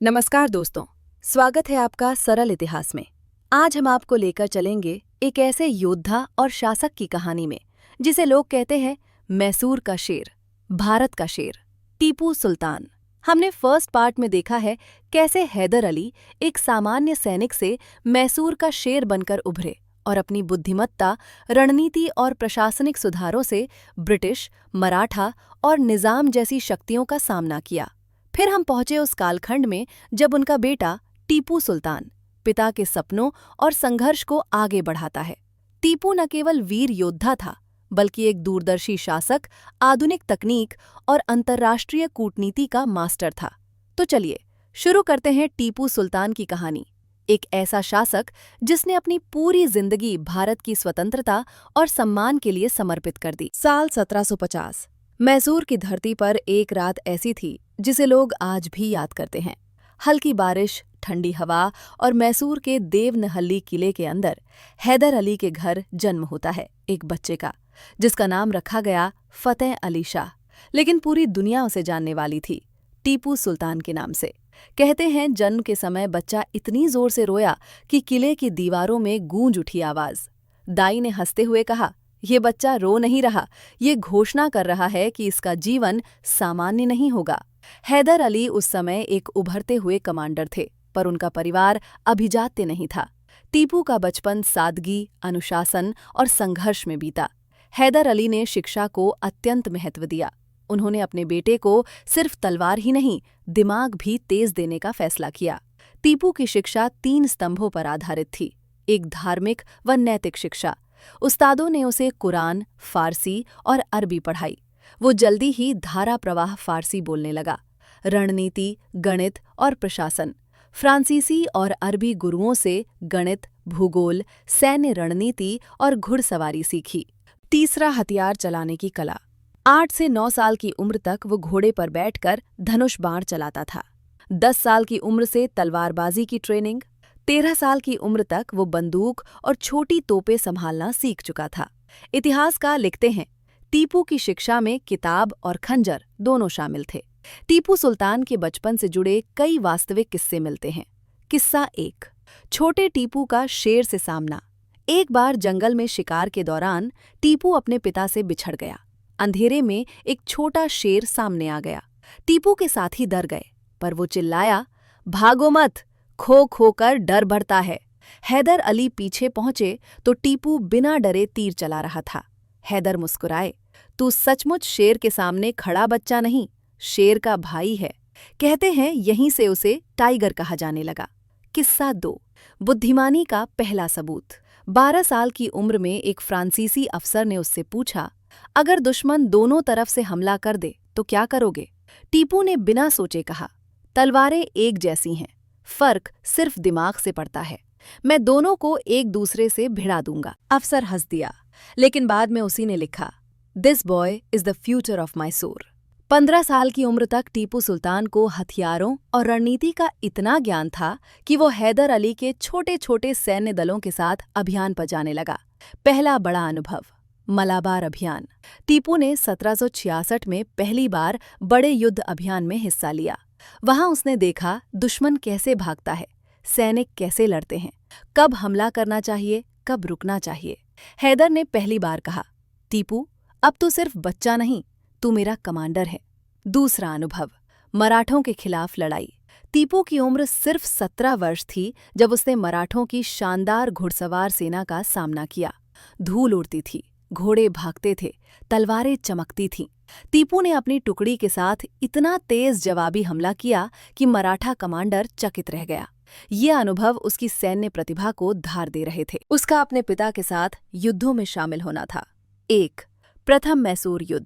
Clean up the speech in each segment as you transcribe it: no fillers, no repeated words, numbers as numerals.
नमस्कार दोस्तों, स्वागत है आपका सरल इतिहास में। आज हम आपको लेकर चलेंगे एक ऐसे योद्धा और शासक की कहानी में जिसे लोग कहते हैं मैसूर का शेर, भारत का शेर, टीपू सुल्तान। हमने फर्स्ट पार्ट में देखा है कैसे हैदर अली एक सामान्य सैनिक से मैसूर का शेर बनकर उभरे और अपनी बुद्धिमत्ता, रणनीति और प्रशासनिक सुधारों से ब्रिटिश, मराठा और निजाम जैसी शक्तियों का सामना किया। फिर हम पहुंचे उस कालखंड में जब उनका बेटा टीपू सुल्तान पिता के सपनों और संघर्ष को आगे बढ़ाता है। टीपू न केवल वीर योद्धा था, बल्कि एक दूरदर्शी शासक, आधुनिक तकनीक और अंतर्राष्ट्रीय कूटनीति का मास्टर था। तो चलिए शुरू करते हैं टीपू सुल्तान की कहानी। एक ऐसा शासक जिसने अपनी पूरी जिंदगी भारत की स्वतंत्रता और सम्मान के लिए समर्पित कर दी। साल 1750। मैसूर की धरती पर एक रात ऐसी थी जिसे लोग आज भी याद करते हैं। हल्की बारिश, ठंडी हवा और मैसूर के देवनहल्ली किले के अंदर हैदर अली के घर जन्म होता है एक बच्चे का, जिसका नाम रखा गया फतेह अली शाह। लेकिन पूरी दुनिया उसे जानने वाली थी टीपू सुल्तान के नाम से। कहते हैं जन्म के समय बच्चा इतनी जोर से रोया कि किले की दीवारों में गूंज उठी आवाज। दाई ने हंसते हुए कहा, ये बच्चा रो नहीं रहा, ये घोषणा कर रहा है कि इसका जीवन सामान्य नहीं होगा। हैदर अली उस समय एक उभरते हुए कमांडर थे, पर उनका परिवार अभिजात्य नहीं था। टीपू का बचपन सादगी, अनुशासन और संघर्ष में बीता। हैदर अली ने शिक्षा को अत्यंत महत्व दिया। उन्होंने अपने बेटे को सिर्फ तलवार ही नहीं, दिमाग भी तेज देने का फैसला किया। टीपू की शिक्षा 3 स्तंभों पर आधारित थी। एक धार्मिक व नैतिक शिक्षा। उस्तादों ने उसे कुरान, फारसी और अरबी पढ़ाई। वो जल्दी ही धारा प्रवाह फारसी बोलने लगा। रणनीति, गणित और प्रशासन। फ्रांसीसी और अरबी गुरुओं से गणित, भूगोल, सैन्य रणनीति और घुड़सवारी सीखी। तीसरा, हथियार चलाने की कला। 8 से 9 साल की उम्र तक वो घोड़े पर बैठकर धनुष बाण चलाता था। 10 साल की उम्र से तलवारबाजी की ट्रेनिंग। 13 साल की उम्र तक वो बंदूक और छोटी तोपें संभालना सीख चुका था। इतिहासकार लिखते हैं, टीपू की शिक्षा में किताब और खंजर दोनों शामिल थे। टीपू सुल्तान के बचपन से जुड़े कई वास्तविक किस्से मिलते हैं। किस्सा 1, छोटे टीपू का शेर से सामना। एक बार जंगल में शिकार के दौरान टीपू अपने पिता से बिछड़ गया। अंधेरे में एक छोटा शेर सामने आ गया। टीपू के साथी डर गए, पर वो चिल्लाया, भागो मत, खो खो कर डर बढ़ता है। हैदर अली पीछे पहुंचे तो टीपू बिना डरे तीर चला रहा था। हैदर मुस्कुराए, तू सचमुच शेर के सामने खड़ा बच्चा नहीं, शेर का भाई है। कहते हैं यहीं से उसे टाइगर कहा जाने लगा। किस्सा 2, बुद्धिमानी का पहला सबूत। 12 साल की उम्र में एक फ्रांसीसी अफसर ने उससे पूछा, अगर दुश्मन दोनों तरफ से हमला कर दे तो क्या करोगे? टीपू ने बिना सोचे कहा, तलवारें एक जैसी हैं, फर्क सिर्फ दिमाग से पड़ता है। मैं दोनों को एक दूसरे से भिड़ा दूंगा। अफसर हंस दिया, लेकिन बाद में उसी ने लिखा, this boy is the future of Mysore. 15 साल की उम्र तक टीपू सुल्तान को हथियारों और रणनीति का इतना ज्ञान था कि वो हैदर अली के छोटे छोटे सैन्य दलों के साथ अभियान पर जाने लगा। पहला बड़ा अनुभव, मलाबार अभियान। टीपू ने 1766 में पहली बार बड़े युद्ध अभियान में हिस्सा लिया। वहां उसने देखा दुश्मन कैसे भागता है, सैनिक कैसे लड़ते हैं, कब हमला करना चाहिए, कब रुकना चाहिए। हैदर ने पहली बार कहा, टीपू, अब तू सिर्फ बच्चा नहीं, तू मेरा कमांडर है। दूसरा अनुभव, मराठों के खिलाफ लड़ाई। टीपू की उम्र सिर्फ 17 वर्ष थी जब उसने मराठों की शानदार घुड़सवार सेना का सामना किया। धूल उड़ती थी, घोड़े भागते थे, तलवारें चमकती थीं। टीपू ने अपनी टुकड़ी के साथ इतना तेज जवाबी हमला किया कि मराठा कमांडर चकित रह गया। ये अनुभव उसकी सैन्य प्रतिभा को धार दे रहे थे। उसका अपने पिता के साथ युद्धों में शामिल होना था। 1, प्रथम मैसूर युद्ध।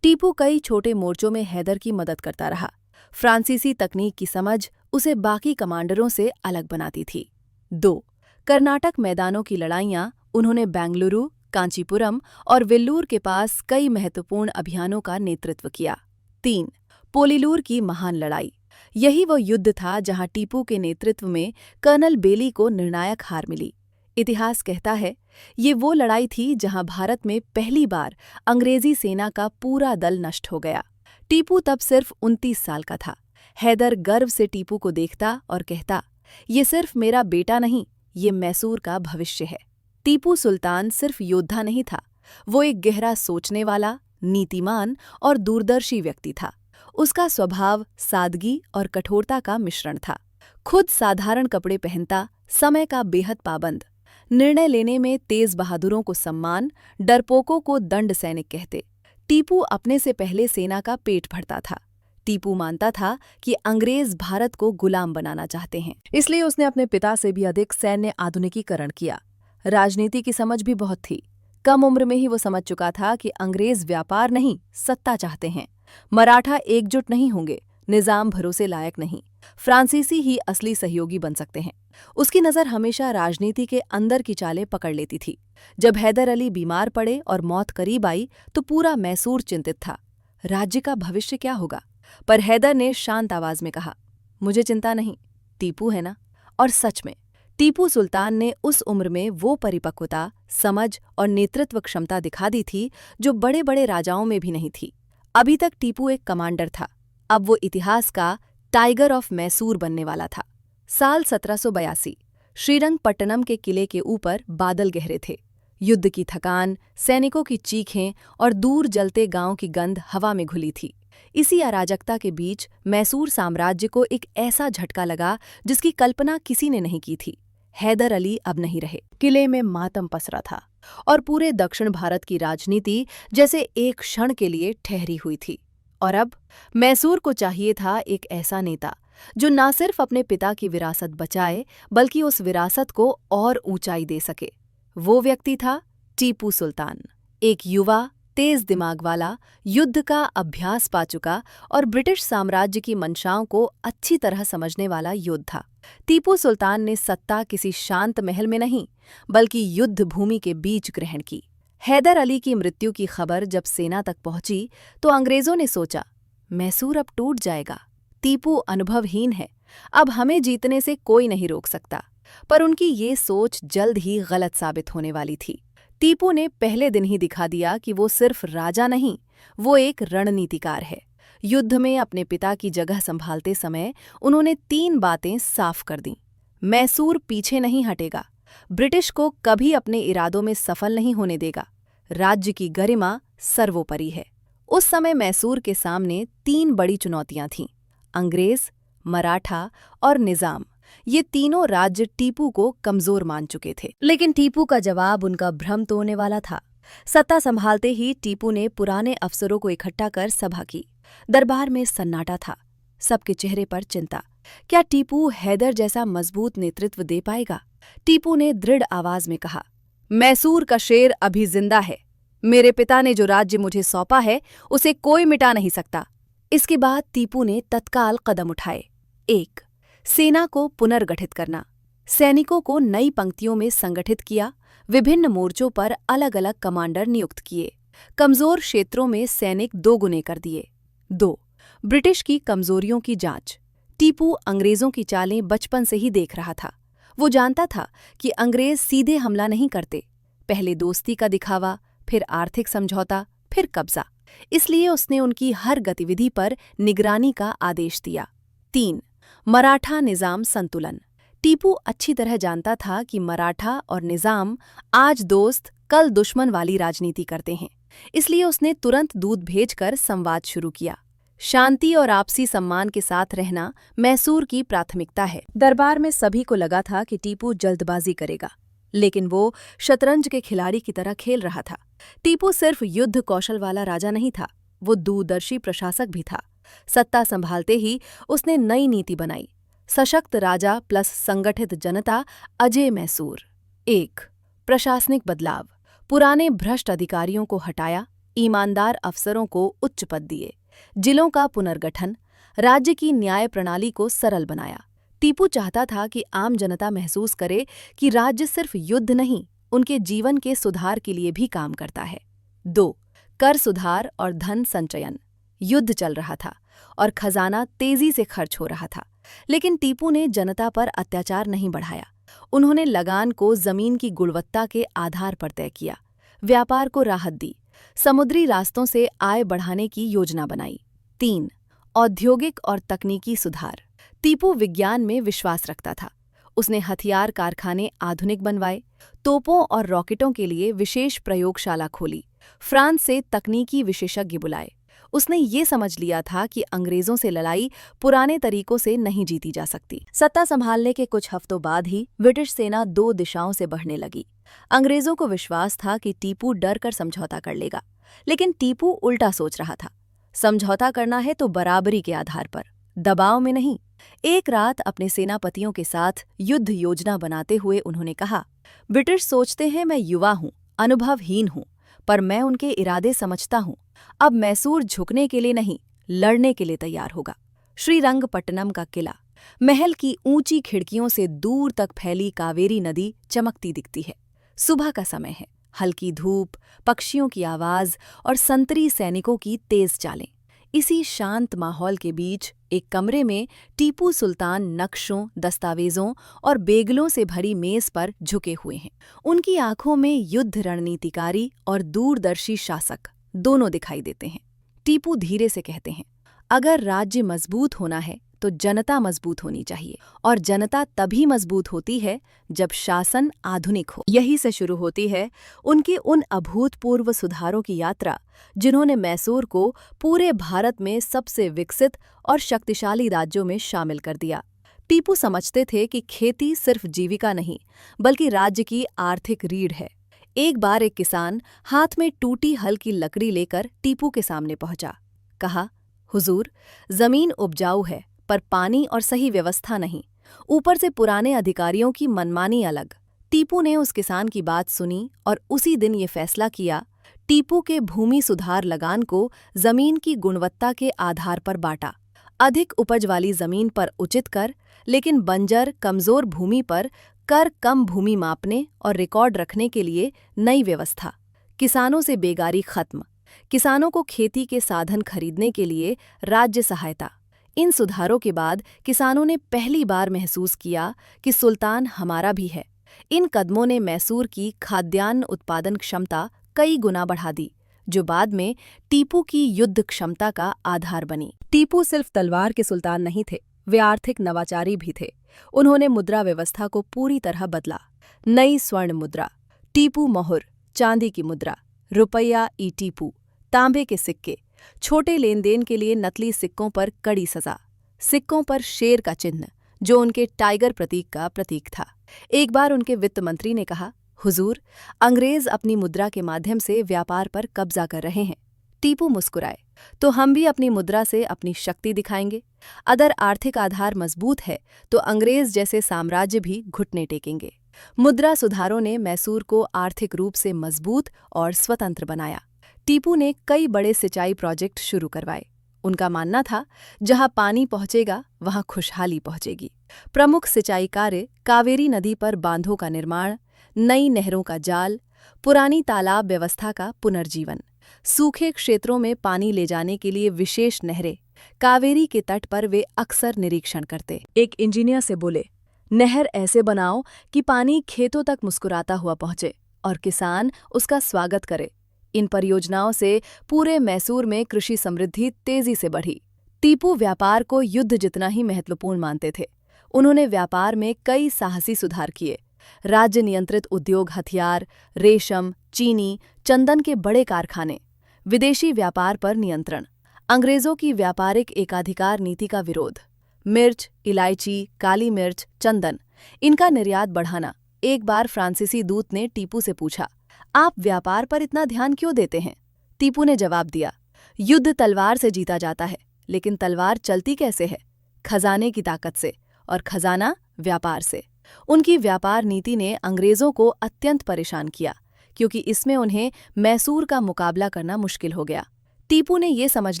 टीपू कई छोटे मोर्चों में हैदर की मदद करता रहा। फ्रांसीसी तकनीक की समझ उसे बाकी कमांडरों से अलग बनाती थी। 2, कर्नाटक मैदानों की लड़ाइयाँ। उन्होंने बेंगलुरु, कांचीपुरम और वेल्लूर के पास कई महत्वपूर्ण अभियानों का नेतृत्व किया। 3, पोलिलूर की महान लड़ाई। यही वो युद्ध था जहां टीपू के नेतृत्व में कर्नल बेली को निर्णायक हार मिली। इतिहास कहता है ये वो लड़ाई थी जहां भारत में पहली बार अंग्रेजी सेना का पूरा दल नष्ट हो गया। टीपू तब सिर्फ 29 साल का था। हैदर गर्व से टीपू को देखता और कहता, ये सिर्फ मेरा बेटा नहीं, ये मैसूर का भविष्य है। टीपू सुल्तान सिर्फ योद्धा नहीं था, वो एक गहरा सोचने वाला, नीतिमान और दूरदर्शी व्यक्ति था। उसका स्वभाव सादगी और कठोरता का मिश्रण था। खुद साधारण कपड़े पहनता, समय का बेहद पाबंद, निर्णय लेने में तेज बहादुरों को सम्मान, डरपोकों को दंड सैनिक कहते। टीपू अपने से पहले सेना का पेट भरता था। टीपू मानता था कि अंग्रेज भारत को गुलाम बनाना चाहते हैं, इसलिए उसने अपने पिता से भी अधिक सैन्य आधुनिकीकरण किया। राजनीति की समझ भी बहुत थी। कम उम्र में ही वो समझ चुका था कि अंग्रेज व्यापार नहीं, सत्ता चाहते हैं। मराठा एकजुट नहीं होंगे, निजाम भरोसे लायक नहीं, फ्रांसीसी ही असली सहयोगी बन सकते हैं। उसकी नज़र हमेशा राजनीति के अंदर की चालें पकड़ लेती थी। जब हैदर अली बीमार पड़े और मौत करीब आई तो पूरा मैसूर चिंतित था। राज्य का भविष्य क्या होगा? पर हैदर ने शांत आवाज में कहा, मुझे चिंता नहीं, टीपू है ना। और सच में टीपू सुल्तान ने उस उम्र में वो परिपक्वता, समझ और नेतृत्व क्षमता दिखा दी थी जो बड़े बड़े राजाओं में भी नहीं थी। अभी तक टीपू एक कमांडर था, अब वो इतिहास का टाइगर ऑफ मैसूर बनने वाला था। साल 1782, श्रीरंगपट्टनम के किले के ऊपर बादल गहरे थे। युद्ध की थकान, सैनिकों की चीखें और दूर जलते गांव की गंध हवा में घुली थी। इसी अराजकता के बीच मैसूर साम्राज्य को एक ऐसा झटका लगा जिसकी कल्पना किसी ने नहीं की थी। हैदर अली अब नहीं रहे। किले में मातम पसरा था और पूरे दक्षिण भारत की राजनीति जैसे एक क्षण के लिए ठहरी हुई थी। और अब मैसूर को चाहिए था एक ऐसा नेता जो न सिर्फ अपने पिता की विरासत बचाए बल्कि उस विरासत को और ऊंचाई दे सके। वो व्यक्ति था टीपू सुल्तान, एक युवा, तेज दिमाग वाला, युद्ध का अभ्यास पा चुका और ब्रिटिश साम्राज्य की मंशाओं को अच्छी तरह समझने वाला योद्धा। टीपू सुल्तान ने सत्ता किसी शांत महल में नहीं बल्कि युद्ध भूमि के बीच ग्रहण की। हैदर अली की मृत्यु की खबर जब सेना तक पहुंची तो अंग्रेजों ने सोचा, मैसूर अब टूट जाएगा। टीपू अनुभवहीन है, अब हमें जीतने से कोई नहीं रोक सकता। पर उनकी ये सोच जल्द ही गलत साबित होने वाली थी। टीपू ने पहले दिन ही दिखा दिया कि वो सिर्फ राजा नहीं, वो एक रणनीतिकार है। युद्ध में अपने पिता की जगह संभालते समय उन्होंने 3 बातें साफ कर दीं। मैसूर पीछे नहीं हटेगा, ब्रिटिश को कभी अपने इरादों में सफल नहीं होने देगा, राज्य की गरिमा सर्वोपरि है। उस समय मैसूर के सामने 3 बड़ी चुनौतियां थीं, अंग्रेज, मराठा और निजाम। ये तीनों राज्य टीपू को कमजोर मान चुके थे, लेकिन टीपू का जवाब उनका भ्रम तोड़ने वाला था। सत्ता संभालते ही टीपू ने पुराने अफसरों को इकट्ठा कर सभा की। दरबार में सन्नाटा था, सबके चेहरे पर चिंता। क्या टीपू हैदर जैसा मजबूत नेतृत्व दे पाएगा? टीपू ने दृढ़ आवाज में कहा, मैसूर का शेर अभी जिंदा है। मेरे पिता ने जो राज्य मुझे सौंपा है उसे कोई मिटा नहीं सकता। इसके बाद टीपू ने तत्काल कदम उठाए। 1. सेना को पुनर्गठित करना। सैनिकों को नई पंक्तियों में संगठित किया, विभिन्न मोर्चों पर अलग अलग कमांडर नियुक्त किए, कमजोर क्षेत्रों में सैनिक 2 गुने कर दिए। 2. ब्रिटिश की कमजोरियों की जांच। टीपू अंग्रेजों की चालें बचपन से ही देख रहा था। वो जानता था कि अंग्रेज सीधे हमला नहीं करते, पहले दोस्ती का दिखावा, फिर आर्थिक समझौता, फिर कब्जा। इसलिए उसने उनकी हर गतिविधि पर निगरानी का आदेश दिया। 3. मराठा निजाम संतुलन। टीपू अच्छी तरह जानता था कि मराठा और निजाम आज दोस्त कल दुश्मन वाली राजनीति करते हैं, इसलिए उसने तुरंत दूत भेजकर संवाद शुरू किया। शांति और आपसी सम्मान के साथ रहना मैसूर की प्राथमिकता है। दरबार में सभी को लगा था कि टीपू जल्दबाजी करेगा, लेकिन वो शतरंज के खिलाड़ी की तरह खेल रहा था। टीपू सिर्फ युद्ध कौशल वाला राजा नहीं था, वो दूरदर्शी प्रशासक भी था। सत्ता संभालते ही उसने नई नीति बनाई, सशक्त राजा प्लस संगठित जनता, अजय मैसूर। 1. प्रशासनिक बदलाव। पुराने भ्रष्ट अधिकारियों को हटाया, ईमानदार अफसरों को उच्च पद दिए, जिलों का पुनर्गठन, राज्य की न्याय प्रणाली को सरल बनाया। टीपू चाहता था कि आम जनता महसूस करे कि राज्य सिर्फ युद्ध नहीं, उनके जीवन के सुधार के लिए भी काम करता है। 2. कर सुधार और धन संचयन। युद्ध चल रहा था और खजाना तेजी से खर्च हो रहा था, लेकिन टीपू ने जनता पर अत्याचार नहीं बढ़ाया। उन्होंने लगान को जमीन की गुणवत्ता के आधार पर तय किया, व्यापार को राहत दी, समुद्री रास्तों से आय बढ़ाने की योजना बनाई। 3. औद्योगिक और तकनीकी सुधार। टीपू विज्ञान में विश्वास रखता था। उसने हथियार कारखाने आधुनिक बनवाए, तोपों और रॉकेटों के लिए विशेष प्रयोगशाला खोली, फ्रांस से तकनीकी विशेषज्ञ बुलाए। उसने ये समझ लिया था कि अंग्रेजों से लड़ाई पुराने तरीकों से नहीं जीती जा सकती। सत्ता संभालने के कुछ हफ्तों बाद ही ब्रिटिश सेना 2 दिशाओं से बढ़ने लगी। अंग्रेजों को विश्वास था कि टीपू डर कर समझौता कर लेगा, लेकिन टीपू उल्टा सोच रहा था। समझौता करना है तो बराबरी के आधार पर, दबाव में नहीं। एक रात अपने सेनापतियों के साथ युद्ध योजना बनाते हुए उन्होंने कहा, ब्रिटिश सोचते हैं मैं युवा हूँ, अनुभवहीन हूँ, पर मैं उनके इरादे समझता हूँ। अब मैसूर झुकने के लिए नहीं, लड़ने के लिए तैयार होगा। श्रीरंगपट्टनम का किला, महल की ऊंची खिड़कियों से दूर तक फैली कावेरी नदी चमकती दिखती है। सुबह का समय है, हल्की धूप, पक्षियों की आवाज और संतरी सैनिकों की तेज चालें। इसी शांत माहौल के बीच एक कमरे में टीपू सुल्तान नक्शों, दस्तावेजों और बेगलों से भरी मेज पर झुके हुए हैं। उनकी आंखों में युद्ध रणनीतिकारी और दूरदर्शी शासक दोनों दिखाई देते हैं। टीपू धीरे से कहते हैं, अगर राज्य मजबूत होना है तो जनता मजबूत होनी चाहिए, और जनता तभी मजबूत होती है जब शासन आधुनिक हो। यही से शुरू होती है उनके उन अभूतपूर्व सुधारों की यात्रा, जिन्होंने मैसूर को पूरे भारत में सबसे विकसित और शक्तिशाली राज्यों में शामिल कर दिया। टीपू समझते थे कि खेती सिर्फ जीविका नहीं, बल्कि राज्य की आर्थिक रीढ़ है। एक बार एक किसान हाथ में टूटी हल की लकड़ी लेकर टीपू के सामने पहुंचा। कहा, हुजूर, जमीन उपजाऊ है, पर पानी और सही व्यवस्था नहीं, ऊपर से पुराने अधिकारियों की मनमानी अलग। टीपू ने उस किसान की बात सुनी और उसी दिन ये फैसला किया, टीपू के भूमि सुधार लगान को जमीन की गुणवत्ता के आधार पर बांटा। अधिक उपज वाली जमीन पर उचित कर, लेकिन बंजर कमजोर भूमि पर कर कम भूमि मापने और रिकॉर्ड रखने के लिए नई व्यवस्था। किसानों से बेगारी खत्म, किसानों को खेती के साधन खरीदने के लिए राज्य सहायता। इन सुधारों के बाद किसानों ने पहली बार महसूस किया कि सुल्तान हमारा भी है। इन कदमों ने मैसूर की खाद्यान्न उत्पादन क्षमता कई गुना बढ़ा दी, जो बाद में टीपू की युद्ध क्षमता का आधार बनी। टीपू सिर्फ तलवार के सुल्तान नहीं थे, वे आर्थिक नवाचारी भी थे। उन्होंने मुद्रा व्यवस्था को पूरी तरह बदला। नई स्वर्ण मुद्रा, टीपू मोहर, चांदी की मुद्रा, रुपया ई टीपू, तांबे के सिक्के, छोटे लेन देन के लिए नकली सिक्कों पर कड़ी सजा, सिक्कों पर शेर का चिन्ह, जो उनके टाइगर प्रतीक का प्रतीक था। एक बार उनके वित्त मंत्री ने कहा, हुजूर, अंग्रेज अपनी मुद्रा के माध्यम से व्यापार पर कब्जा कर रहे हैं। टीपू मुस्कुराए, तो हम भी अपनी मुद्रा से अपनी शक्ति दिखाएंगे। अगर आर्थिक आधार मजबूत है तो अंग्रेज जैसे साम्राज्य भी घुटने टेकेंगे। मुद्रा सुधारों ने मैसूर को आर्थिक रूप से मजबूत और स्वतंत्र बनाया। टीपू ने कई बड़े सिंचाई प्रोजेक्ट शुरू करवाए। उनका मानना था, जहां पानी पहुंचेगा वहां खुशहाली पहुंचेगी। प्रमुख सिंचाई कार्य कावेरी नदी पर बांधों का निर्माण, नई नहरों का जाल, पुरानी तालाब व्यवस्था का पुनर्जीवन, सूखे क्षेत्रों में पानी ले जाने के लिए विशेष नहरें। कावेरी के तट पर वे अक्सर निरीक्षण करते। एक इंजीनियर से बोले, नहर ऐसे बनाओ कि पानी खेतों तक मुस्कुराता हुआ पहुंचे और किसान उसका स्वागत करे। इन परियोजनाओं से पूरे मैसूर में कृषि समृद्धि तेजी से बढ़ी। टीपू व्यापार को युद्ध जितना ही महत्वपूर्ण मानते थे। उन्होंने व्यापार में कई साहसी सुधार किए। राज्य नियंत्रित उद्योग, हथियार, रेशम, चीनी, चंदन के बड़े कारखाने, विदेशी व्यापार पर नियंत्रण, अंग्रेजों की व्यापारिक एकाधिकार नीति का विरोध, मिर्च, इलायची, काली मिर्च, चंदन, इनका निर्यात बढ़ाना। एक बार फ्रांसीसी दूत ने टीपू से पूछा, आप व्यापार पर इतना ध्यान क्यों देते हैं? टीपू ने जवाब दिया, युद्ध तलवार से जीता जाता है, लेकिन तलवार चलती कैसे है? खजाने की ताकत से, और खजाना व्यापार से। उनकी व्यापार नीति ने अंग्रेजों को अत्यंत परेशान किया, क्योंकि इसमें उन्हें मैसूर का मुकाबला करना मुश्किल हो गया। टीपू ने यह समझ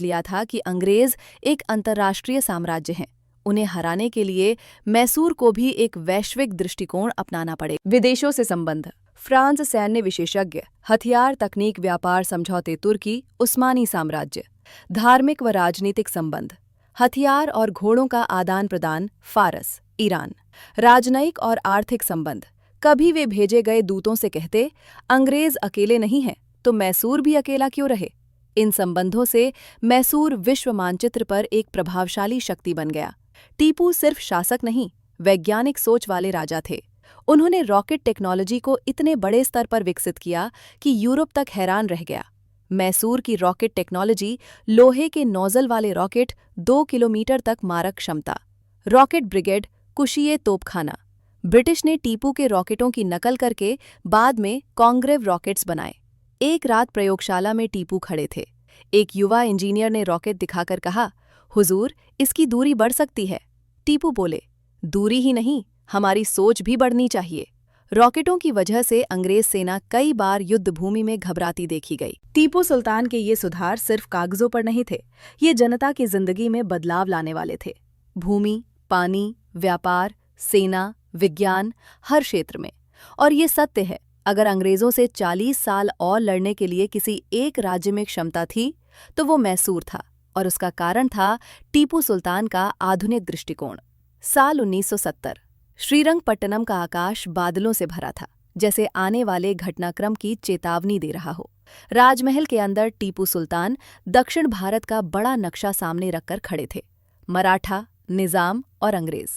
लिया था कि अंग्रेज एक अंतर्राष्ट्रीय साम्राज्य हैं। उन्हें हराने के लिए मैसूर को भी एक वैश्विक दृष्टिकोण अपनाना पड़ेगा। विदेशों से संबंध, फ्रांस सैन्य विशेषज्ञ, हथियार तकनीक व्यापार समझौते तुर्की, उस्मानी साम्राज्य। धार्मिक व राजनीतिक संबंध, हथियार और घोड़ों का आदान प्रदान, फारस, ईरान। राजनयिक और आर्थिक संबंध, कभी वे भेजे गए दूतों से कहते, अंग्रेज अकेले नहीं हैं तो मैसूर भी अकेला क्यों रहे। इन संबंधों से मैसूर विश्व मानचित्र पर एक प्रभावशाली शक्ति बन गया। टीपू सिर्फ शासक नहीं, वैज्ञानिक सोच वाले राजा थे। उन्होंने रॉकेट टेक्नोलॉजी को इतने बड़े स्तर पर विकसित किया कि यूरोप तक हैरान रह गया। मैसूर की रॉकेट टेक्नोलॉजी, लोहे के नोजल वाले रॉकेट, 2 किलोमीटर तक मारक क्षमता, रॉकेट ब्रिगेड, कुशिये तोपखाना। ब्रिटिश ने टीपू के रॉकेटों की नकल करके बाद में कॉन्ग्रेव रॉकेट्स बनाए। एक रात प्रयोगशाला में टीपू खड़े थे। एक युवा इंजीनियर ने रॉकेट दिखाकर कहा, हुजूर, इसकी दूरी बढ़ सकती है। टीपू बोले, दूरी ही नहीं, हमारी सोच भी बढ़नी चाहिए। रॉकेटों की वजह से अंग्रेज सेना कई बार युद्ध भूमि में घबराती देखी गई। टीपू सुल्तान के ये सुधार सिर्फ कागजों पर नहीं थे, ये जनता की जिंदगी में बदलाव लाने वाले थे। भूमि, पानी, व्यापार, सेना, विज्ञान, हर क्षेत्र में। और ये सत्य है, अगर अंग्रेजों से 40 साल और लड़ने के लिए किसी एक राज्य में क्षमता थी तो वो मैसूर था, और उसका कारण था टीपू सुल्तान का आधुनिक दृष्टिकोण। साल 1970। श्रीरंगपट्टनम का आकाश बादलों से भरा था, जैसे आने वाले घटनाक्रम की चेतावनी दे रहा हो। राजमहल के अंदर टीपू सुल्तान दक्षिण भारत का बड़ा नक्शा सामने रखकर खड़े थे। मराठा, निजाम और अंग्रेज,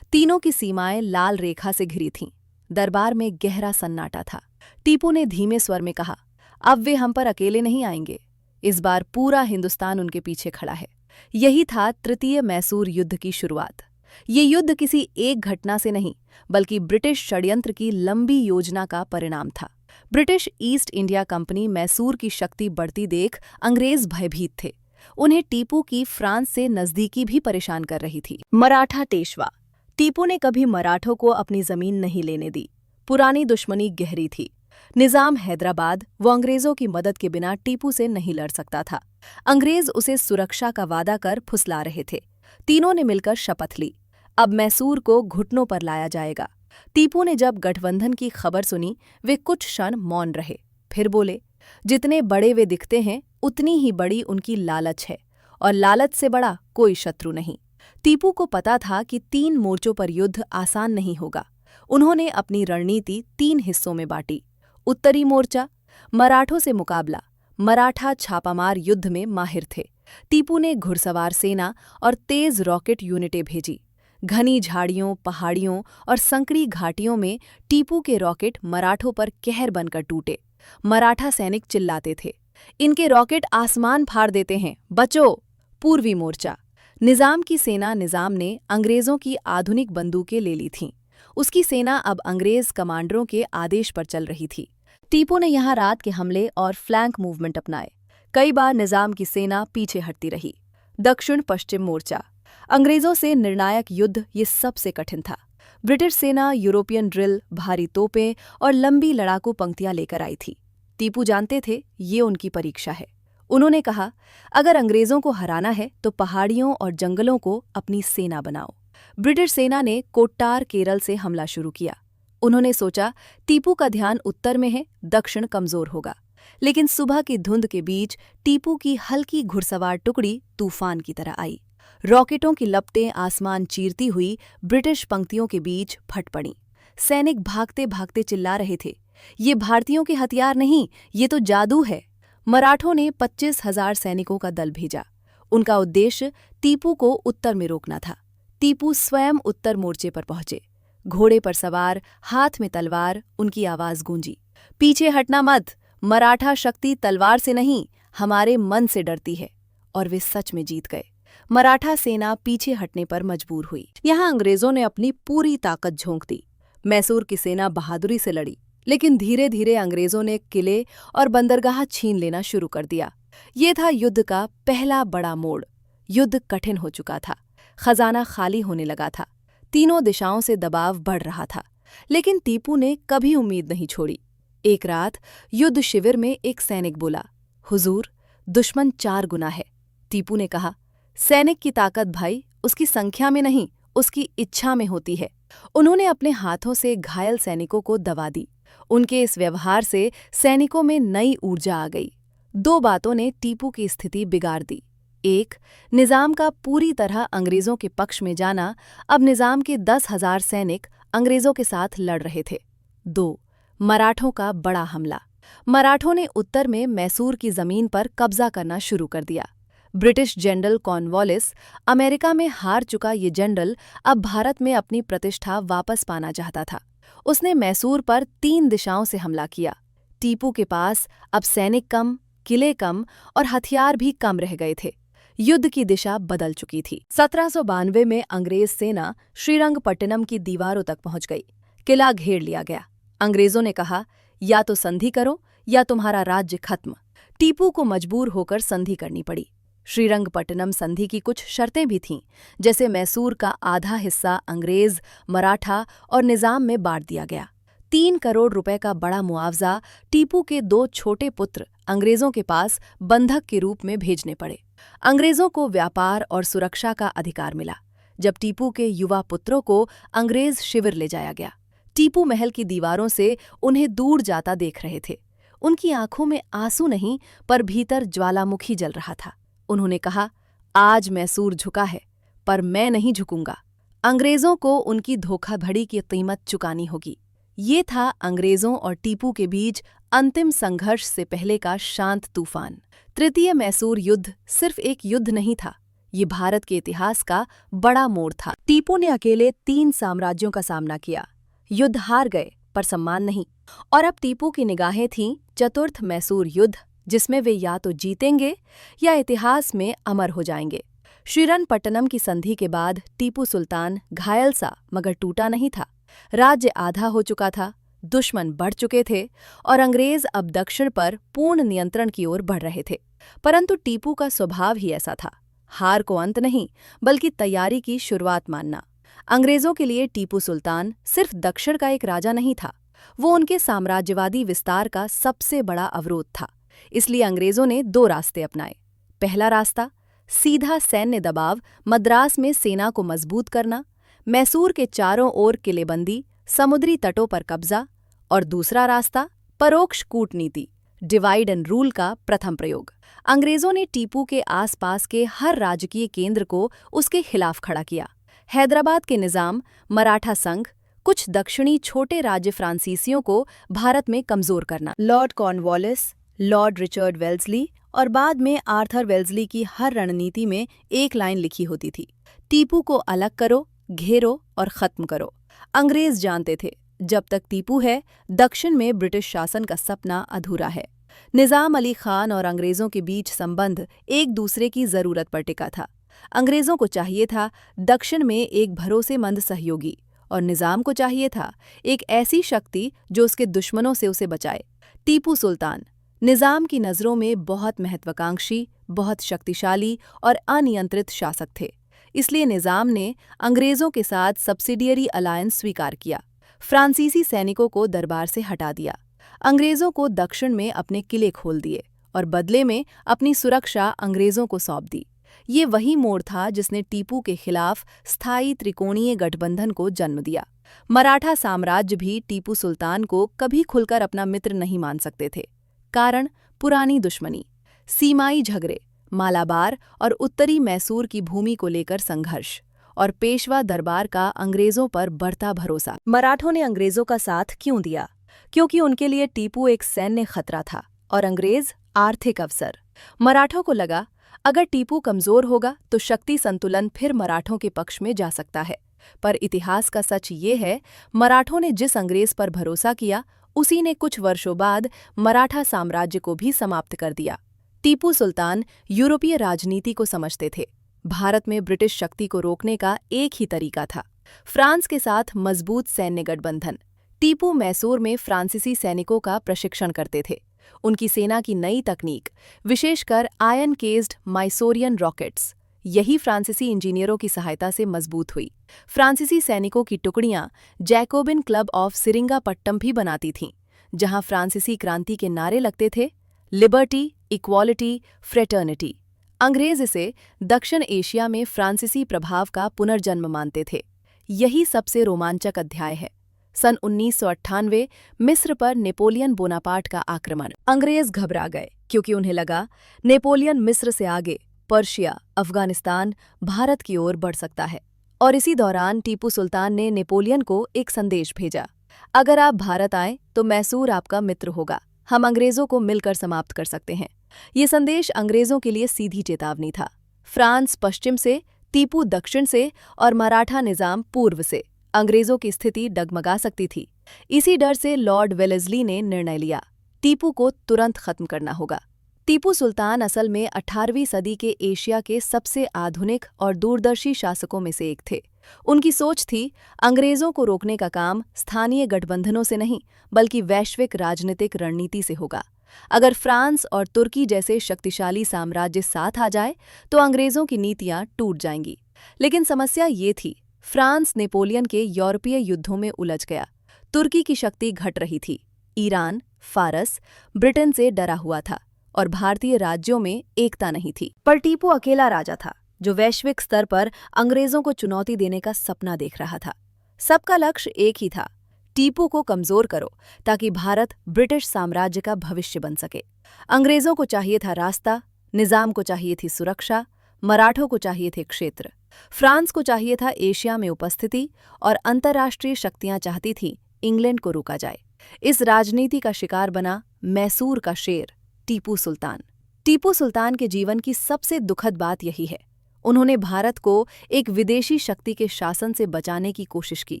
तीनों की सीमाएं लाल रेखा से घिरी थीं। दरबार में गहरा सन्नाटा था। टीपू ने धीमे स्वर में कहा, अब वे हम पर अकेले नहीं आएंगे। इस बार पूरा हिंदुस्तान उनके पीछे खड़ा है। यही था तृतीय मैसूर युद्ध की शुरुआत। ये युद्ध किसी एक घटना से नहीं, बल्कि ब्रिटिश षड्यंत्र की लंबी योजना का परिणाम था। British east India company Mysore की शक्ति बढ़ती देख अंग्रेज भयभीत थे। उन्हें टीपू की फ्रांस से नजदीकी भी परेशान कर रही थी। मराठा पेशवा। टीपू ने कभी मराठों को अपनी जमीन नहीं लेने दी। पुरानी दुश्मनी गहरी थी। निजाम हैदराबाद, वो अंग्रेजों की मदद के बिना टीपू से नहीं लड़ सकता था। अंग्रेज उसे सुरक्षा का वादा कर फुसला रहे थे। तीनों ने मिलकर शपथ ली, अब मैसूर को घुटनों पर लाया जाएगा। टीपू ने जब गठबंधन की खबर सुनी, वे कुछ क्षण मौन रहे, फिर बोले, जितने बड़े वे दिखते हैं उतनी ही बड़ी उनकी लालच है, और लालच से बड़ा कोई शत्रु नहीं। टीपू को पता था कि 3 मोर्चों पर युद्ध आसान नहीं होगा। उन्होंने अपनी रणनीति 3 हिस्सों में बांटी। उत्तरी मोर्चा, मराठों से मुकाबला। मराठा छापामार युद्ध में माहिर थे। टीपू ने घुड़सवार सेना और तेज रॉकेट यूनिटें भेजी। घनी झाड़ियों, पहाड़ियों और संकरी घाटियों में टीपू के रॉकेट मराठों पर कहर बनकर टूटे। मराठा सैनिक चिल्लाते थे, इनके रॉकेट आसमान फाड़ देते हैं, बचो। पूर्वी मोर्चा, निजाम की सेना। निजाम ने अंग्रेजों की आधुनिक बंदूकें ले ली थीं। उसकी सेना अब अंग्रेज कमांडरों के आदेश पर चल रही थी। टीपू ने यहाँ रात के हमले और फ्लैंक मूवमेंट अपनाए। कई बार निजाम की सेना पीछे हटती रही। दक्षिण पश्चिम मोर्चा, अंग्रेजों से निर्णायक युद्ध ये सबसे कठिन था। ब्रिटिश सेना यूरोपियन ड्रिल, भारी तोपें और लंबी लड़ाकू पंक्तियां लेकर आई थी। टीपू जानते थे ये उनकी परीक्षा है। उन्होंने कहा, अगर अंग्रेजों को हराना है तो पहाड़ियों और जंगलों को अपनी सेना बनाओ। ब्रिटिश सेना ने कोट्टार, केरल से हमला शुरू किया। उन्होंने सोचा टीपू का ध्यान उत्तर में है, दक्षिण कमजोर होगा। लेकिन सुबह की धुंध के बीच टीपू की हल्की घुड़सवार टुकड़ी तूफान की तरह आई। रॉकेटों की लपटें आसमान चीरती हुई ब्रिटिश पंक्तियों के बीच फट पड़ीं। सैनिक भागते भागते चिल्ला रहे थे, ये भारतीयों के हथियार नहीं, ये तो जादू है। मराठों ने 25,000 सैनिकों का दल भेजा। उनका उद्देश्य टीपू को उत्तर में रोकना था। टीपू स्वयं उत्तर मोर्चे पर पहुंचे। घोड़े पर सवार, हाथ में तलवार, उनकी आवाज गूंजी, पीछे हटना मत, मराठा शक्ति तलवार से नहीं, हमारे मन से डरती है। और वे सच में जीत गए। मराठा सेना पीछे हटने पर मजबूर हुई। यहाँ अंग्रेजों ने अपनी पूरी ताकत झोंक दी। मैसूर की सेना बहादुरी से लड़ी, लेकिन धीरे धीरे अंग्रेजों ने किले और बंदरगाह छीन लेना शुरू कर दिया। ये था युद्ध का पहला बड़ा मोड़। युद्ध कठिन हो चुका था, खजाना खाली होने लगा था, तीनों दिशाओं से दबाव बढ़ रहा था। लेकिन टीपू ने कभी उम्मीद नहीं छोड़ी। एक रात युद्ध शिविर में एक सैनिक बोला, हुजूर, दुश्मन 4 गुना है। टीपू ने कहा, सैनिक की ताकत भाई उसकी संख्या में नहीं, उसकी इच्छा में होती है। उन्होंने अपने हाथों से घायल सैनिकों को दवा दी। उनके इस व्यवहार से सैनिकों में नई ऊर्जा आ गई। 2 बातों ने टीपू की स्थिति बिगाड़ दी। 1, निजाम का पूरी तरह अंग्रेजों के पक्ष में जाना। अब निजाम के 10,000 सैनिक अंग्रेजों के साथ लड़ रहे थे। 2, मराठों का बड़ा हमला। मराठों ने उत्तर में मैसूर की जमीन पर कब्जा करना शुरू कर दिया। ब्रिटिश जनरल कॉर्नवालिस, अमेरिका में हार चुका ये जनरल अब भारत में अपनी प्रतिष्ठा वापस पाना चाहता था। उसने मैसूर पर 3 दिशाओं से हमला किया। टीपू के पास अब सैनिक कम, किले कम और हथियार भी कम रह गए थे। युद्ध की दिशा बदल चुकी थी। 1792 में अंग्रेज सेना श्रीरंगपट्टनम की दीवारों तक पहुंच गई। किला घेर लिया गया। अंग्रेजों ने कहा, या तो संधि करो या तुम्हारा राज्य खत्म। टीपू को मजबूर होकर संधि करनी पड़ी। श्रीरंगपट्टनम संधि की कुछ शर्तें भी थीं, जैसे मैसूर का आधा हिस्सा अंग्रेज, मराठा और निजाम में बांट दिया गया। 3 करोड़ रुपए का बड़ा मुआवजा टीपू के 2 छोटे पुत्र अंग्रेजों के पास बंधक के रूप में भेजने पड़े। अंग्रेजों को व्यापार और सुरक्षा का अधिकार मिला। जब टीपू के युवा पुत्रों को अंग्रेज शिविर ले जाया गया, टीपू महल की दीवारों से उन्हें दूर जाता देख रहे थे। उनकी आंखों में आंसू नहीं, पर भीतर ज्वालामुखी जल रहा था। उन्होंने कहा, आज मैसूर झुका है, पर मैं नहीं झुकूंगा। अंग्रेजों को उनकी धोखाधड़ी की कीमत चुकानी होगी। ये था अंग्रेजों और टीपू के बीच अंतिम संघर्ष से पहले का शांत तूफान। तृतीय मैसूर युद्ध सिर्फ एक युद्ध नहीं था, ये भारत के इतिहास का बड़ा मोड़ था। टीपू ने अकेले 3 साम्राज्यों का सामना किया। युद्ध हार गए, पर सम्मान नहीं। और अब टीपू की निगाहें थीं चतुर्थ मैसूर युद्ध, जिसमें वे या तो जीतेंगे या इतिहास में अमर हो जाएंगे। श्रीरंगपट्टनम की संधि के बाद टीपू सुल्तान घायल सा मगर टूटा नहीं था। राज्य आधा हो चुका था, दुश्मन बढ़ चुके थे और अंग्रेज अब दक्षिण पर पूर्ण नियंत्रण की ओर बढ़ रहे थे। परंतु टीपू का स्वभाव ही ऐसा था, हार को अंत नहीं बल्कि तैयारी की शुरुआत मानना। अंग्रेजों के लिए टीपू सुल्तान सिर्फ दक्षिण का एक राजा नहीं था, वो उनके साम्राज्यवादी विस्तार का सबसे बड़ा अवरोध था। इसलिए अंग्रेजों ने 2 रास्ते अपनाए। पहला रास्ता, सीधा सैन्य दबाव, मद्रास में सेना को मजबूत करना, मैसूर के चारों ओर किलेबंदी, समुद्री तटों पर कब्जा। और दूसरा रास्ता, परोक्ष कूटनीति, डिवाइड एंड रूल का प्रथम प्रयोग। अंग्रेजों ने टीपू के आसपास के हर राजकीय केंद्र को उसके खिलाफ खड़ा किया। हैदराबाद के निजाम, मराठा संघ, कुछ दक्षिणी छोटे राज्य फ्रांसीसियों को भारत में कमजोर करना। Lord Cornwallis, Lord Richard Wellesley और बाद में आर्थर वेल्सली की हर रणनीति में एक लाइन लिखी होती थी, टीपू को अलग करो, घेरो और खत्म करो। अंग्रेज जानते थे, जब तक टीपू है, दक्षिण में ब्रिटिश शासन का सपना अधूरा है। निजाम अली खान और अंग्रेजों के बीच संबंध एक दूसरे की जरूरत पर टिका था। अंग्रेजों को चाहिए था दक्षिण में एक भरोसेमंद सहयोगी, और निजाम को चाहिए था एक ऐसी शक्ति जो उसके दुश्मनों से उसे बचाए। टीपू सुल्तान निजाम की नज़रों में बहुत महत्वाकांक्षी, बहुत शक्तिशाली और अनियंत्रित शासक थे। इसलिए निजाम ने अंग्रेजों के साथ सब्सिडियरी अलायंस स्वीकार किया, फ्रांसीसी सैनिकों को दरबार से हटा दिया, अंग्रेजों को दक्षिण में अपने किले खोल दिए और बदले में अपनी सुरक्षा अंग्रेजों को सौंप दी। ये वही मोड़ था जिसने टीपू के खिलाफ स्थायी त्रिकोणीय गठबंधन को जन्म दिया। मराठा साम्राज्य भी टीपू सुल्तान को कभी खुलकर अपना मित्र नहीं मान सकते थे। कारण पुरानी दुश्मनी, सीमाई झगड़े, मालाबार और उत्तरी मैसूर की भूमि को लेकर संघर्ष और पेशवा दरबार का अंग्रेजों पर बढ़ता भरोसा। मराठों ने अंग्रेजों का साथ क्यों दिया? क्योंकि उनके लिए टीपू एक सैन्य खतरा था और अंग्रेज आर्थिक अवसर। मराठों को लगा, अगर टीपू कमजोर होगा तो शक्ति संतुलन फिर मराठों के पक्ष में जा सकता है। पर इतिहास का सच ये है, मराठों ने जिस अंग्रेज पर भरोसा किया, उसी ने कुछ वर्षों बाद मराठा साम्राज्य को भी समाप्त कर दिया। टीपू सुल्तान यूरोपीय राजनीति को समझते थे। भारत में ब्रिटिश शक्ति को रोकने का एक ही तरीका था, फ्रांस के साथ मजबूत सैन्य गठबंधन। टीपू मैसूर में फ्रांसीसी सैनिकों का प्रशिक्षण करते थे। उनकी सेना की नई तकनीक, विशेषकर आयन केस्ड माइसोरियन रॉकेट्स, यही फ्रांसीसी इंजीनियरों की सहायता से मजबूत हुई। फ्रांसीसी सैनिकों की टुकड़ियां जैकोबिन क्लब ऑफ सिरिंगापट्टम भी बनाती थीं, जहां फ्रांसीसी क्रांति के नारे लगते थे, लिबर्टी, इक्वालिटी, फ्रेटर्निटी। अंग्रेज इसे दक्षिण एशिया में फ्रांसीसी प्रभाव का पुनर्जन्म मानते थे। यही सबसे रोमांचक अध्याय है। सन 1998 मिस्र पर नेपोलियन बोनापार्ट का आक्रमण। अंग्रेज घबरा गए क्योंकि उन्हें लगा नेपोलियन मिस्र से आगे पर्शिया, अफगानिस्तान, भारत की ओर बढ़ सकता है। और इसी दौरान टीपू सुल्तान ने नेपोलियन को एक संदेश भेजा, अगर आप भारत आएं तो मैसूर आपका मित्र होगा, हम अंग्रेजों को मिलकर समाप्त कर सकते हैं। ये संदेश अंग्रेजों के लिए सीधी चेतावनी था। फ्रांस पश्चिम से, टीपू दक्षिण से और मराठा निजाम पूर्व से अंग्रेजों की स्थिति डगमगा सकती थी। इसी डर से लॉर्ड वेलेस्ली ने निर्णय लिया, टीपू को तुरंत खत्म करना होगा। टीपू सुल्तान असल में 18वीं सदी के एशिया के सबसे आधुनिक और दूरदर्शी शासकों में से एक थे। उनकी सोच थी, अंग्रेजों को रोकने का काम स्थानीय गठबंधनों से नहीं बल्कि वैश्विक राजनीतिक रणनीति से होगा। अगर फ्रांस और तुर्की जैसे शक्तिशाली साम्राज्य साथ आ जाए तो अंग्रेजों की नीतियां टूट जाएंगी। लेकिन समस्या ये थी, फ्रांस नेपोलियन के यूरोपीय युद्धों में उलझ गया। तुर्की की शक्ति घट रही थी। ईरान, फारस, ब्रिटेन से डरा हुआ था और भारतीय राज्यों में एकता नहीं थी। पर टीपू अकेला राजा था जो वैश्विक स्तर पर अंग्रेजों को चुनौती देने का सपना देख रहा था। सबका लक्ष्य एक ही था, टीपू को कमजोर करो ताकि भारत ब्रिटिश साम्राज्य का भविष्य बन सके। अंग्रेजों को चाहिए था रास्ता, निजाम को चाहिए थी सुरक्षा, मराठों को चाहिए थे क्षेत्र, फ्रांस को चाहिए था एशिया में उपस्थिति और अंतर्राष्ट्रीय शक्तियां चाहती थीं इंग्लैंड को रोका जाए। इस राजनीति का शिकार बना मैसूर का शेर टीपू सुल्तान। टीपू सुल्तान के जीवन की सबसे दुखद बात यही है, उन्होंने भारत को एक विदेशी शक्ति के शासन से बचाने की कोशिश की,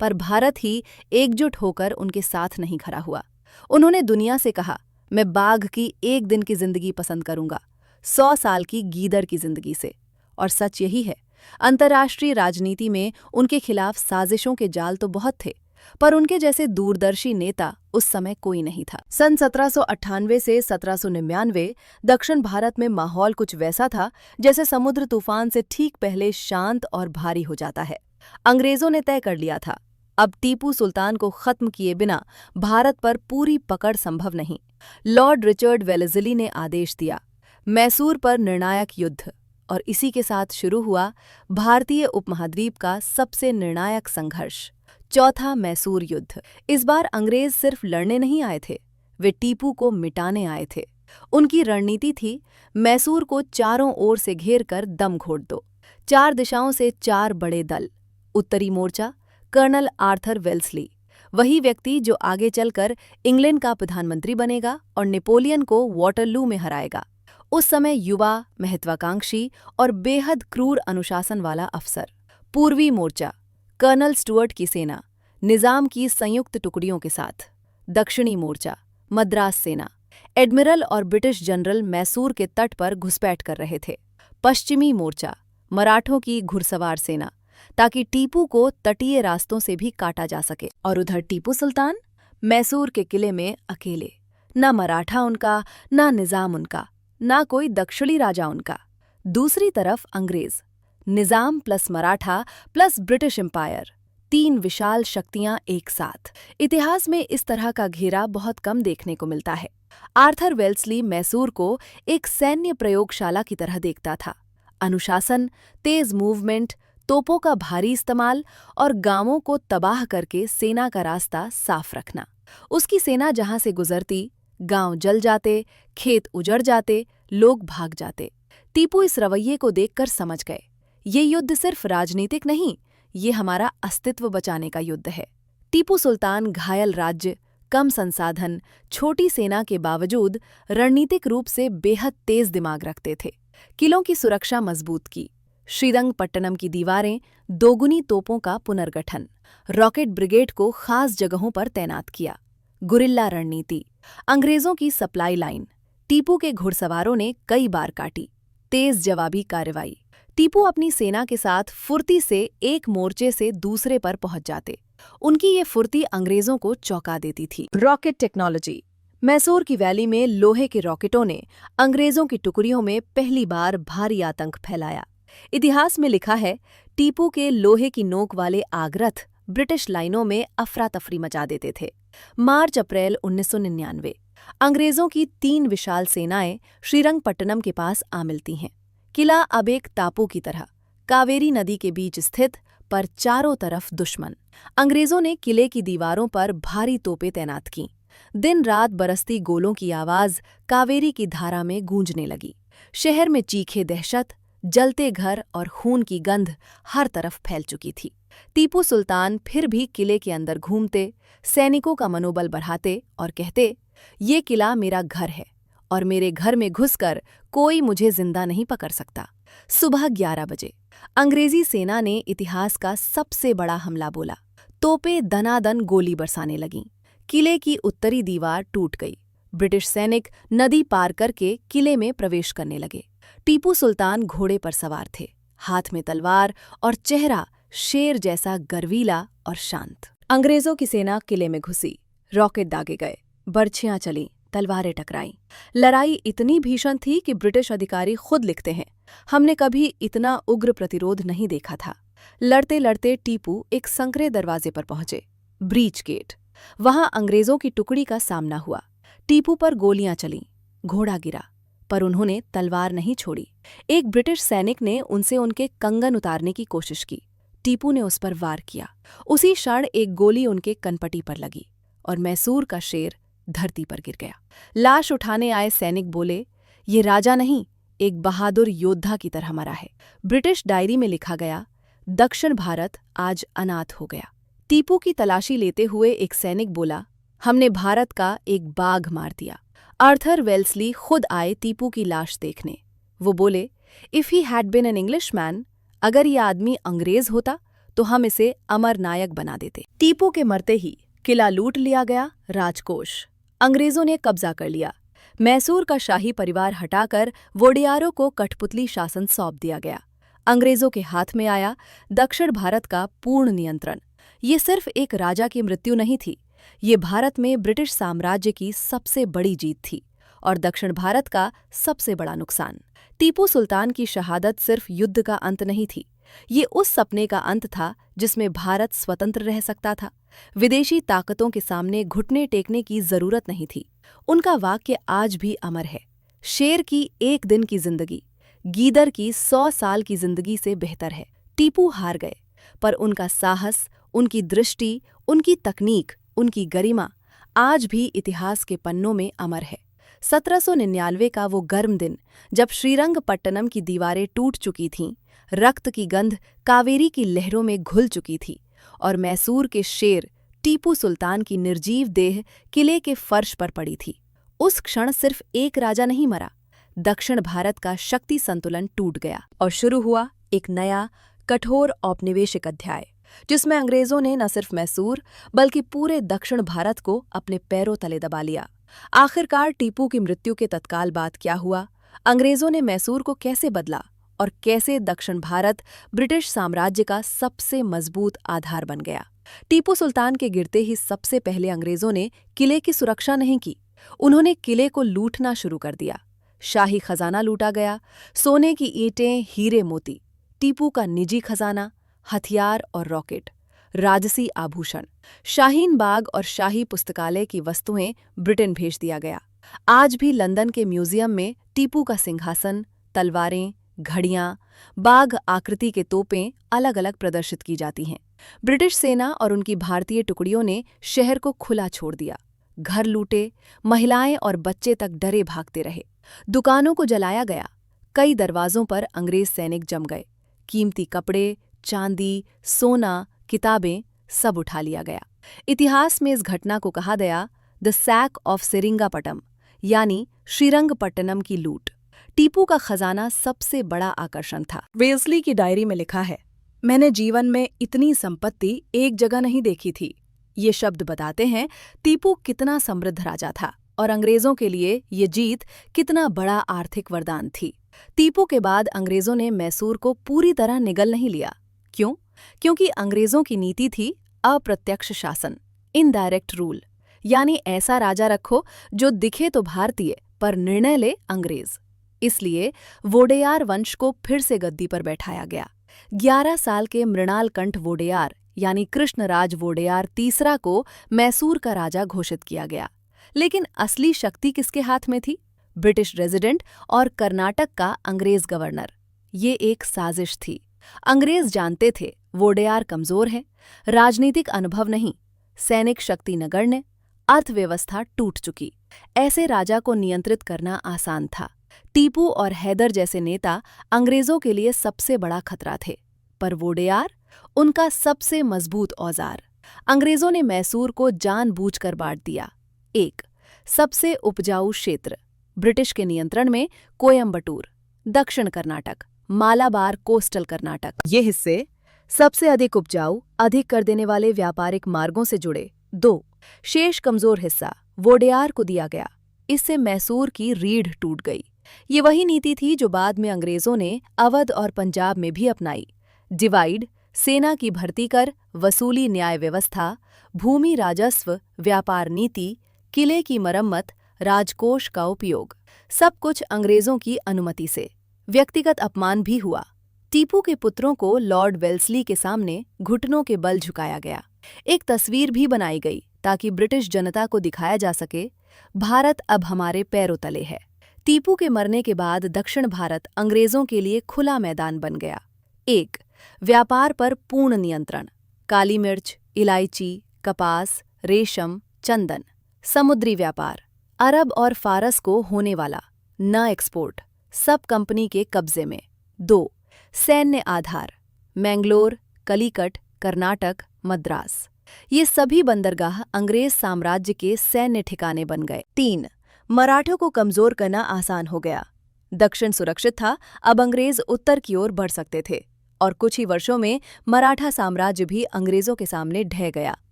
पर भारत ही एकजुट होकर उनके साथ नहीं खड़ा हुआ। उन्होंने दुनिया से कहा, मैं बाघ की एक दिन की जिंदगी पसंद करूंगा 100 साल की गीदड़ की जिंदगी से। और सच यही है, अंतर्राष्ट्रीय राजनीति में उनके खिलाफ साजिशों के जाल तो बहुत थे, पर उनके जैसे दूरदर्शी नेता उस समय कोई नहीं था। सन 1798 से 1799 दक्षिण भारत में माहौल कुछ वैसा था जैसे समुद्र तूफान से ठीक पहले शांत और भारी हो जाता है। अंग्रेजों ने तय कर लिया था, अब टीपू सुल्तान को खत्म किए बिना भारत पर पूरी पकड़ संभव नहीं। लॉर्ड रिचर्ड वेलेस्ली ने आदेश दिया, मैसूर पर निर्णायक युद्ध, और इसी के साथ शुरू हुआ भारतीय उपमहाद्वीप का सबसे निर्णायक संघर्ष, चौथा मैसूर युद्ध। इस बार अंग्रेज सिर्फ लड़ने नहीं आए थे, वे टीपू को मिटाने आए थे। उनकी रणनीति थी, मैसूर को चारों ओर से घेर कर दम घोट दो। 4 दिशाओं से 4 बड़े दल। उत्तरी मोर्चा, कर्नल आर्थर वेल्सली, वही व्यक्ति जो आगे चलकर इंग्लैंड का प्रधानमंत्री बनेगा और नेपोलियन को वाटरलू में हराएगा। उस समय युवा, महत्वाकांक्षी और बेहद क्रूर अनुशासन वाला अफसर। पूर्वी मोर्चा, कर्नल स्टुअर्ट की सेना, निजाम की संयुक्त टुकड़ियों के साथ। दक्षिणी मोर्चा, मद्रास सेना, एडमिरल और ब्रिटिश जनरल मैसूर के तट पर घुसपैठ कर रहे थे। पश्चिमी मोर्चा, मराठों की घुड़सवार सेना, ताकि टीपू को तटीय रास्तों से भी काटा जा सके। और उधर टीपू सुल्तान मैसूर के किले में अकेले, न मराठा उनका, न निजाम उनका, न कोई दक्षिणी राजा उनका। दूसरी तरफ अंग्रेज, Nizam plus Maratha plus British Empire, 3 विशाल शक्तियां एक साथ। इतिहास में इस तरह का घेरा बहुत कम देखने को मिलता है। आर्थर वेल्सली मैसूर को एक सैन्य प्रयोगशाला की तरह देखता था। अनुशासन, तेज मूवमेंट, तोपों का भारी इस्तेमाल और गांवों को तबाह करके सेना का रास्ता साफ रखना। उसकी सेना जहां से गुजरती, गांव जल जाते, खेत उजड़ जाते, लोग भाग जाते। टीपू इस रवैये को देखकर समझ गए, ये युद्ध सिर्फ राजनीतिक नहीं, ये हमारा अस्तित्व बचाने का युद्ध है। टीपू सुल्तान घायल राज्य, कम संसाधन, छोटी सेना के बावजूद रणनीतिक रूप से बेहद तेज दिमाग रखते थे। किलों की सुरक्षा मजबूत की, श्रीरंगपट्टनम की दीवारें, दोगुनी तोपों का पुनर्गठन, रॉकेट ब्रिगेड को खास जगहों पर तैनात किया। गुरिल्ला रणनीति, अंग्रेजों की सप्लाई लाइन, टीपू के घुड़सवारों ने कई बार काटी। तेज जवाबी कार्रवाई, टीपू अपनी सेना के साथ फुर्ती से एक मोर्चे से दूसरे पर पहुंच जाते। उनकी ये फुर्ती अंग्रेजों को चौंका देती थी। रॉकेट टेक्नोलॉजी, मैसूर की वैली में लोहे के रॉकेटों ने अंग्रेजों की टुकड़ियों में पहली बार भारी आतंक फैलाया। इतिहास में लिखा है, टीपू के लोहे की नोक वाले आगरथ ब्रिटिश लाइनों में अफरा तफरी मचा देते थे। मार्च-अप्रैल 1999 अंग्रेजों की 3 विशाल सेनाएं श्रीरंगपट्टनम के पास आ मिलती हैं। किला अब एक टापू की तरह, कावेरी नदी के बीच स्थित, पर चारों तरफ दुश्मन। अंग्रेजों ने किले की दीवारों पर भारी तोपें तैनात कीं। दिन रात बरसती गोलों की आवाज कावेरी की धारा में गूंजने लगी। शहर में चीखे दहशत, जलते घर और खून की गंध हर तरफ फैल चुकी थी। टीपू सुल्तान फिर भी किले के अंदर घूमते, सैनिकों का मनोबल बढ़ाते और कहते, ये किला मेरा घर है और मेरे घर में घुसकर कोई मुझे जिंदा नहीं पकड़ सकता। सुबह 11 बजे अंग्रेजी सेना ने इतिहास का सबसे बड़ा हमला बोला। तोपें दनादन गोली बरसाने लगीं। किले की उत्तरी दीवार टूट गई। ब्रिटिश सैनिक नदी पार करके किले में प्रवेश करने लगे। टीपू सुल्तान घोड़े पर सवार थे, हाथ में तलवार और चेहरा शेर जैसा गर्वीला और शांत। अंग्रेजों की सेना किले में घुसी। रॉकेट दागे गए, बर्छियां चलीं, तलवारें टकराईं। लड़ाई इतनी भीषण थी कि ब्रिटिश अधिकारी खुद लिखते हैं, हमने कभी इतना उग्र प्रतिरोध नहीं देखा था। लड़ते लड़ते टीपू एक संकरे दरवाजे पर पहुंचे, ब्रीच गेट। वहां अंग्रेजों की टुकड़ी का सामना हुआ। टीपू पर गोलियां चलीं, घोड़ा गिरा, पर उन्होंने तलवार नहीं छोड़ी। एक ब्रिटिश सैनिक ने उनसे उनके कंगन उतारने की कोशिश की। टीपू ने उस पर वार किया। उसी क्षण एक गोली उनके कनपटी पर लगी और मैसूर का शेर धरती पर गिर गया। लाश उठाने आए सैनिक बोले, ये राजा नहीं, एक बहादुर योद्धा की तरह मरा है। ब्रिटिश डायरी में लिखा गया, दक्षिण भारत आज अनाथ हो गया। टीपू की तलाशी लेते हुए एक सैनिक बोला, हमने भारत का एक बाघ मार दिया। आर्थर वेल्सली खुद आए टीपू की लाश देखने। वो बोले, if he had been an Englishman, अगर ये आदमी अंग्रेज होता तो हम इसे अमर नायक बना देते। टीपू के मरते ही किला लूट लिया गया, राजकोष अंग्रेजों ने कब्जा कर लिया। मैसूर का शाही परिवार हटाकर वोडेयारों को कठपुतली शासन सौंप दिया गया। अंग्रेजों के हाथ में आया दक्षिण भारत का पूर्ण नियंत्रण। ये सिर्फ एक राजा की मृत्यु नहीं थी, ये भारत में ब्रिटिश साम्राज्य की सबसे बड़ी जीत थी और दक्षिण भारत का सबसे बड़ा नुकसान। टीपू सुल्तान की शहादत सिर्फ युद्ध का अंत नहीं थी, ये उस सपने का अंत था जिसमें भारत स्वतंत्र रह सकता था। विदेशी ताकतों के सामने घुटने टेकने की जरूरत नहीं थी। उनका वाक्य आज भी अमर है, शेर की एक दिन की जिंदगी गीदड़ की 100 साल की जिंदगी से बेहतर है। टीपू हार गए, पर उनका साहस, उनकी दृष्टि, उनकी तकनीक, उनकी गरिमा आज भी इतिहास के पन्नों में अमर है। 1799 का वो गर्म दिन, जब श्रीरंगपट्टनम की दीवारें टूट चुकी थीं, रक्त की गंध कावेरी की लहरों में घुल चुकी थी और मैसूर के शेर टीपू सुल्तान की निर्जीव देह किले के फर्श पर पड़ी थी। उस क्षण सिर्फ एक राजा नहीं मरा, दक्षिण भारत का शक्ति संतुलन टूट गया और शुरू हुआ एक नया, कठोर औपनिवेशिक अध्याय, जिसमें अंग्रेजों ने न सिर्फ मैसूर बल्कि पूरे दक्षिण भारत को अपने पैरों तले दबा लिया। आखिरकार टीपू की मृत्यु के तत्काल बाद क्या हुआ? अंग्रेजों ने मैसूर को कैसे बदला और कैसे दक्षिण भारत ब्रिटिश साम्राज्य का सबसे मजबूत आधार बन गया? टीपू सुल्तान के गिरते ही सबसे पहले अंग्रेजों ने किले की सुरक्षा नहीं की, उन्होंने किले को लूटना शुरू कर दिया। शाही खजाना लूटा गया, सोने की ईंटें, हीरे मोती, टीपू का निजी खजाना, हथियार और रॉकेट, राजसी आभूषण, शाहीन बाग और शाही पुस्तकालय की वस्तुएं ब्रिटेन भेज दिया गया। आज भी लंदन के म्यूजियम में टीपू का सिंहासन, तलवारें, घड़ियां, बाघ आकृति के तोपें अलग अलग प्रदर्शित की जाती हैं। ब्रिटिश सेना और उनकी भारतीय टुकड़ियों ने शहर को खुला छोड़ दिया। घर लूटे, महिलाएं और बच्चे तक डरे भागते रहे। दुकानों को जलाया गया, कई दरवाजों पर अंग्रेज सैनिक जम गए। कीमती कपड़े, चांदी, सोना, किताबें सब उठा लिया गया। इतिहास में इस घटना को कहा गया द सैक ऑफ सेरिंगापटम, यानी श्रीरंगपट्टनम की लूट। टीपू का खजाना सबसे बड़ा आकर्षण था। वेल्सली की डायरी में लिखा है, मैंने जीवन में इतनी संपत्ति एक जगह नहीं देखी थी। ये शब्द बताते हैं टीपू कितना समृद्ध राजा था और अंग्रेजों के लिए ये जीत कितना बड़ा आर्थिक वरदान थी। टीपू के बाद अंग्रेजों ने मैसूर को पूरी तरह निगल नहीं लिया। क्यों? क्योंकि अंग्रेजों की नीति थी अप्रत्यक्ष शासन, इनडायरेक्ट रूल, यानी ऐसा राजा रखो जो दिखे तो भारतीय पर निर्णय ले अंग्रेज। इसलिए वोडेयार वंश को फिर से गद्दी पर बैठाया गया। 11 साल के मृणाल कंठ वोडेयार यानी कृष्णराज वोडेयार तीसरा को मैसूर का राजा घोषित किया गया। लेकिन असली शक्ति किसके हाथ में थी? ब्रिटिश रेजिडेंट और कर्नाटक का अंग्रेज गवर्नर। ये एक साजिश थी। अंग्रेज जानते थे वोडेयार कमजोर है, राजनीतिक अनुभव नहीं, सैनिक शक्ति नगण्य, अर्थव्यवस्था टूट चुकी। ऐसे राजा को नियंत्रित करना आसान था। टीपू और हैदर जैसे नेता अंग्रेजों के लिए सबसे बड़ा खतरा थे, पर वोडेयार उनका सबसे मजबूत औजार। अंग्रेजों ने मैसूर को जानबूझकर बांट दिया। 1. सबसे उपजाऊ क्षेत्र ब्रिटिश के नियंत्रण में कोयम्बटूर, दक्षिण कर्नाटक, मालाबार, कोस्टल कर्नाटक। ये हिस्से सबसे अधिक उपजाऊ, अधिक कर देने वाले व्यापारिक मार्गों से जुड़े। 2. शेष कमजोर हिस्सा वोडेयार को दिया गया। इससे मैसूर की रीढ़ टूट गई। ये वही नीति थी जो बाद में अंग्रेजों ने अवध और पंजाब में भी अपनाई। डिवाइड, सेना की भर्ती कर, वसूली न्याय व्यवस्था, भूमि राजस्व, व्यापार नीति, किले की मरम्मत, राजकोष का उपयोग, सब कुछ अंग्रेजों की अनुमति से। व्यक्तिगत अपमान भी हुआ। टीपू के पुत्रों को लॉर्ड वेल्सली के सामने घुटनों के बल झुकाया गया। एक तस्वीर भी बनाई गई ताकि ब्रिटिश जनता को दिखाया जा सके, भारत अब हमारे पैरों तले है। टीपू के मरने के बाद दक्षिण भारत अंग्रेजों के लिए खुला मैदान बन गया। 1. व्यापार पर पूर्ण नियंत्रण। काली मिर्च, इलायची, कपास, रेशम, चंदन। समुद्री व्यापार, अरब और फारस को होने वाला न एक्सपोर्ट, सब कंपनी के कब्जे में। 2. सैन्य आधार, मैंगलोर, कलिकट, कर्नाटक, मद्रास। ये सभी बंदरगाह अंग्रेज साम्राज्य के सैन्य ठिकाने बन गए। 3. मराठों को कमजोर करना आसान हो गया। दक्षिण सुरक्षित था, अब अंग्रेज उत्तर की ओर बढ़ सकते थे और कुछ ही वर्षों में मराठा साम्राज्य भी अंग्रेजों के सामने ढह गया।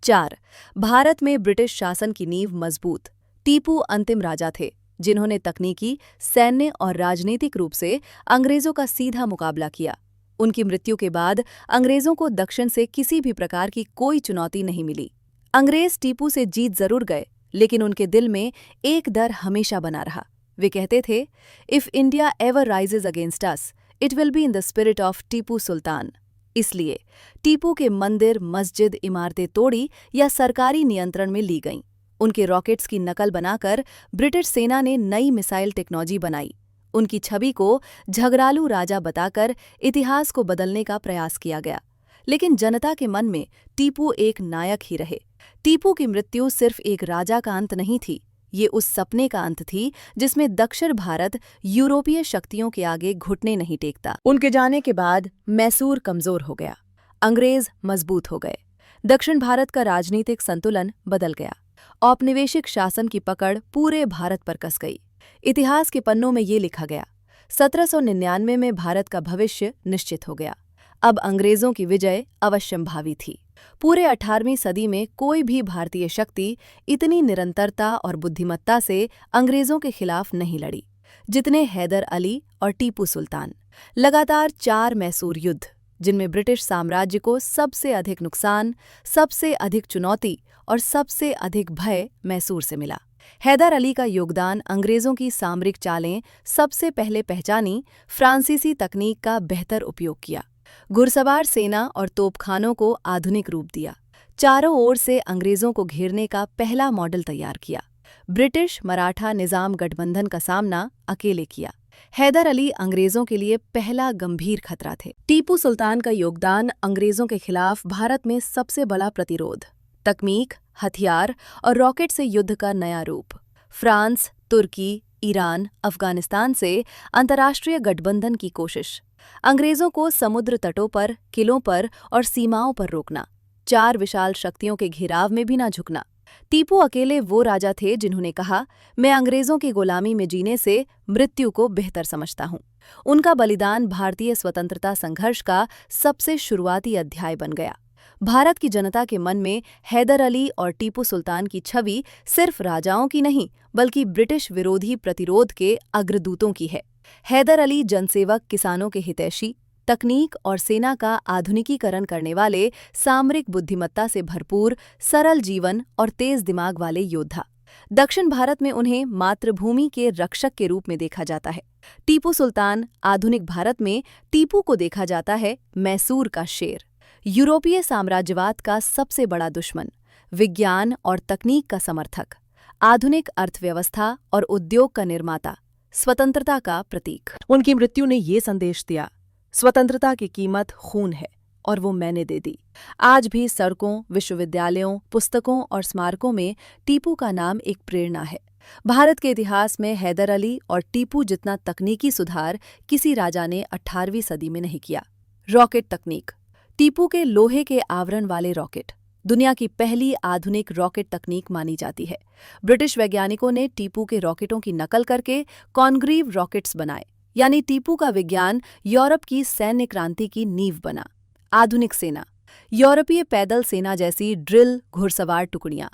4. भारत में ब्रिटिश शासन की नींव मजबूत। टीपू अंतिम राजा थे जिन्होंने तकनीकी, सैन्य और राजनीतिक रूप से अंग्रेजों का सीधा मुकाबला किया। उनकी मृत्यु के बाद अंग्रेजों को दक्षिण से किसी भी प्रकार की कोई चुनौती नहीं मिली। अंग्रेज टीपू से जीत जरूर गए, लेकिन उनके दिल में एक डर हमेशा बना रहा। वे कहते थे, if India ever rises against us, it will be in the spirit of Tipu Sultan. इसलिए टीपू के मंदिर, मस्जिद, इमारतें तोड़ी या सरकारी नियंत्रण में ली गईं। उनके रॉकेट्स की नकल बनाकर ब्रिटिश सेना ने नई मिसाइल टेक्नोलॉजी बनाई। उनकी छवि को झगड़ालू राजा बताकर इतिहास को बदलने का प्रयास किया गया, लेकिन जनता के मन में टीपू एक नायक ही रहे। टीपू की मृत्यु सिर्फ एक राजा का अंत नहीं थी, ये उस सपने का अंत थी जिसमें दक्षिण भारत यूरोपीय शक्तियों के आगे घुटने नहीं टेकता। उनके जाने के बाद मैसूर कमजोर हो गया, अंग्रेज मजबूत हो गए, दक्षिण भारत का राजनीतिक संतुलन बदल गया, औपनिवेशिक शासन की पकड़ पूरे भारत पर कस गई। इतिहास के पन्नों में ये लिखा गया, 1799 में भारत का भविष्य निश्चित हो गया। अब अंग्रेजों की विजय अवश्यंभावी थी। पूरे 18वीं सदी में कोई भी भारतीय शक्ति इतनी निरंतरता और बुद्धिमत्ता से अंग्रेजों के खिलाफ नहीं लड़ी जितने हैदर अली और टीपू सुल्तान। लगातार 4 मैसूर युद्ध, जिनमें ब्रिटिश साम्राज्य को सबसे अधिक नुकसान, सबसे अधिक चुनौती और सबसे अधिक भय मैसूर से मिला। हैदर अली का योगदान अंग्रेजों की सामरिक चालें सबसे पहले पहचानी, फ्रांसीसी तकनीक का बेहतर उपयोग किया, घुड़सवार सेना और तोपखानों को आधुनिक रूप दिया, चारों ओर से अंग्रेजों को घेरने का पहला मॉडल तैयार किया। ब्रिटिश मराठा निजाम गठबंधन का सामना अकेले किया। हैदर अली अंग्रेजों के लिए पहला गंभीर खतरा थे। टीपू सुल्तान का योगदान अंग्रेजों के खिलाफ भारत में सबसे बड़ा प्रतिरोध, तकनीक, हथियार और रॉकेट से युद्ध का नया रूप, फ्रांस, तुर्की, ईरान, अफगानिस्तान से अंतर्राष्ट्रीय गठबंधन की कोशिश, अंग्रेजों को समुद्र तटों पर, किलों पर और सीमाओं पर रोकना, 4 विशाल शक्तियों के घेराव में भी न झुकना। टीपू अकेले वो राजा थे जिन्होंने कहा, मैं अंग्रेजों की गुलामी में जीने से मृत्यु को बेहतर समझता हूँ। उनका बलिदान भारतीय स्वतंत्रता संघर्ष का सबसे शुरुआती अध्याय बन गया। भारत की जनता के मन में हैदर अली और टीपू सुल्तान की छवि सिर्फ राजाओं की नहीं, बल्कि ब्रिटिश विरोधी प्रतिरोध के अग्रदूतों की है। हैदर अली जनसेवक, किसानों के हितैषी, तकनीक और सेना का आधुनिकीकरण करने वाले, सामरिक बुद्धिमत्ता से भरपूर, सरल जीवन और तेज दिमाग वाले योद्धा। दक्षिण भारत में उन्हें मातृभूमि के रक्षक के रूप में देखा जाता है। टीपू सुल्तान, आधुनिक भारत में टीपू को देखा जाता है मैसूर का शेर, यूरोपीय साम्राज्यवाद का सबसे बड़ा दुश्मन, विज्ञान और तकनीक का समर्थक, आधुनिक अर्थव्यवस्था और उद्योग का निर्माता, स्वतंत्रता का प्रतीक। उनकी मृत्यु ने ये संदेश दिया, स्वतंत्रता की कीमत खून है और वो मैंने दे दी। आज भी सड़कों, विश्वविद्यालयों, पुस्तकों और स्मारकों में टीपू का नाम एक प्रेरणा है। भारत के इतिहास में हैदर अली और टीपू जितना तकनीकी सुधार किसी राजा ने 18वीं सदी में नहीं किया। रॉकेट तकनीक, टीपू के लोहे के आवरण वाले रॉकेट, दुनिया की पहली आधुनिक रॉकेट तकनीक मानी जाती है। ब्रिटिश वैज्ञानिकों ने टीपू के रॉकेटों की नकल करके कॉनग्रीव रॉकेट्स बनाए, यानी टीपू का विज्ञान यूरोप की सैन्य क्रांति की नींव बना। आधुनिक सेना, यूरोपीय पैदल सेना जैसी ड्रिल घुड़सवार टुकड़ियां,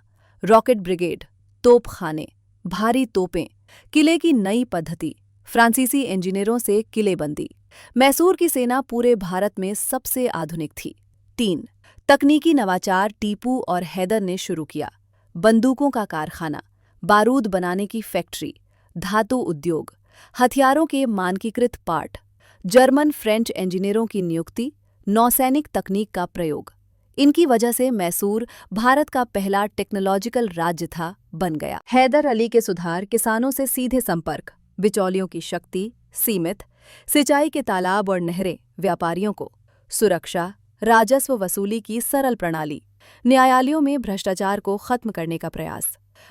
रॉकेट ब्रिगेड, तोपखाने, भारी तोपें, किले की नई पद्धति, फ्रांसीसी इंजीनियरों से किलेबंदी। मैसूर की सेना पूरे भारत में सबसे आधुनिक थी। 3. तकनीकी नवाचार टीपू और हैदर ने शुरू किया। बंदूकों का कारखाना, बारूद बनाने की फैक्ट्री, धातु उद्योग, हथियारों के मानकीकृत पार्ट, जर्मन फ्रेंच इंजीनियरों की नियुक्ति, नौसैनिक तकनीक का प्रयोग। इनकी वजह से मैसूर भारत का पहला टेक्नोलॉजिकल राज्य था बन गया। हैदर अली के सुधार, किसानों से सीधे संपर्क, बिचौलियों की शक्ति सीमित, सिंचाई के तालाब और नहरें व्यापारियों को, सुरक्षा, राजस्व वसूली की सरल प्रणाली, न्यायालयों में भ्रष्टाचार को खत्म करने का प्रयास।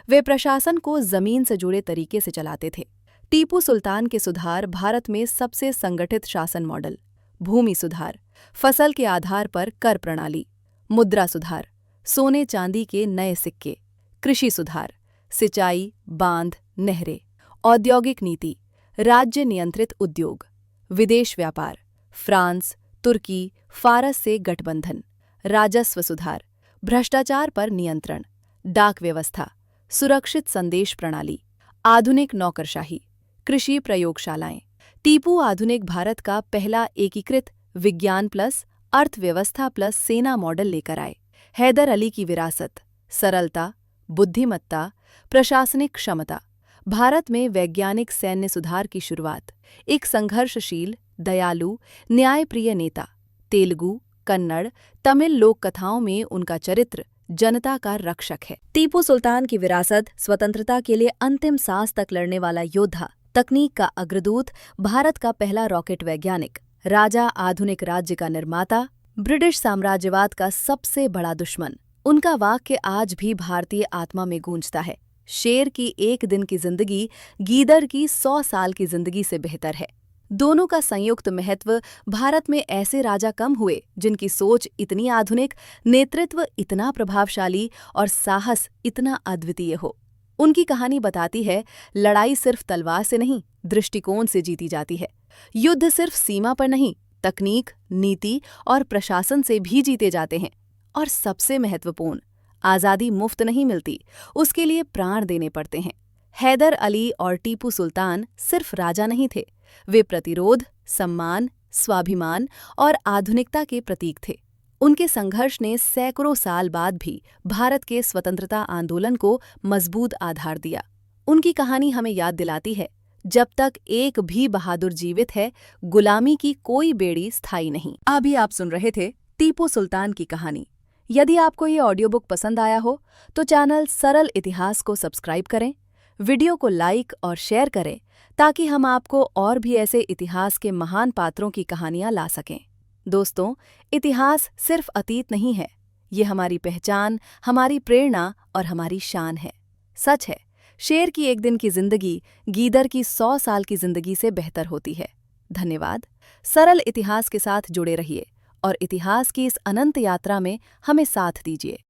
वे प्रशासन को जमीन से जुड़े तरीके से चलाते थे। टीपू सुल्तान के सुधार, भारत में सबसे संगठित शासन मॉडल, भूमि सुधार, फसल के आधार पर कर प्रणाली, मुद्रा सुधार, सोने चांदी के नए सिक्के, कृषि सुधार, सिंचाई, बांध, नहरें, औद्योगिक नीति, राज्य नियंत्रित उद्योग, विदेश व्यापार, फ्रांस, तुर्की, फारस से गठबंधन, राजस्व सुधार, भ्रष्टाचार पर नियंत्रण, डाक व्यवस्था, सुरक्षित संदेश प्रणाली, आधुनिक नौकरशाही, कृषि प्रयोगशालाएं। टीपू आधुनिक भारत का पहला एकीकृत विज्ञान प्लस अर्थव्यवस्था प्लस सेना मॉडल लेकर आए। हैदर अली की विरासत, सरलता, बुद्धिमत्ता, प्रशासनिक क्षमता, भारत में वैज्ञानिक सैन्य सुधार की शुरुआत, एक संघर्षशील, दयालु, न्यायप्रिय नेता। तेलुगु, कन्नड़, तमिल लोक कथाओं में उनका चरित्र जनता का रक्षक है। टीपू सुल्तान की विरासत, स्वतंत्रता के लिए अंतिम सांस तक लड़ने वाला योद्धा, तकनीक का अग्रदूत, भारत का पहला रॉकेट वैज्ञानिक, राजा, आधुनिक राज्य का निर्माता, ब्रिटिश साम्राज्यवाद का सबसे बड़ा दुश्मन। उनका वाक्य आज भी भारतीय आत्मा में गूंजता है, शेर की एक दिन की जिंदगी गीदड़ की 100 साल की जिंदगी से बेहतर है। दोनों का संयुक्त महत्व, भारत में ऐसे राजा कम हुए जिनकी सोच इतनी आधुनिक, नेतृत्व इतना प्रभावशाली और साहस इतना अद्वितीय हो। उनकी कहानी बताती है, लड़ाई सिर्फ तलवार से नहीं, दृष्टिकोण से जीती जाती है। युद्ध सिर्फ सीमा पर नहीं, तकनीक, नीति और प्रशासन से भी जीते जाते हैं। और सबसे महत्वपूर्ण, आज़ादी मुफ्त नहीं मिलती, उसके लिए प्राण देने पड़ते हैं। हैदर अली और टीपू सुल्तान सिर्फ राजा नहीं थे, वे प्रतिरोध, सम्मान, स्वाभिमान और आधुनिकता के प्रतीक थे। उनके संघर्ष ने सैकड़ों साल बाद भी भारत के स्वतंत्रता आंदोलन को मजबूत आधार दिया। उनकी कहानी हमें याद दिलाती है, जब तक एक भी बहादुर जीवित है, गुलामी की कोई बेड़ी स्थायी नहीं। अभी आप सुन रहे थे टीपू सुल्तान की कहानी। यदि आपको ये ऑडियो बुक पसंद आया हो तो चैनल सरल इतिहास को सब्सक्राइब करें, वीडियो को लाइक और शेयर करें ताकि हम आपको और भी ऐसे इतिहास के महान पात्रों की कहानियां ला सकें। दोस्तों, इतिहास सिर्फ अतीत नहीं है, ये हमारी पहचान, हमारी प्रेरणा और हमारी शान है। सच है, शेर की एक दिन की जिंदगी गीदड़ की 100 साल की जिंदगी से बेहतर होती है। धन्यवाद। सरल इतिहास के साथ जुड़े रहिए और इतिहास की इस अनंत यात्रा में हमें साथ दीजिए।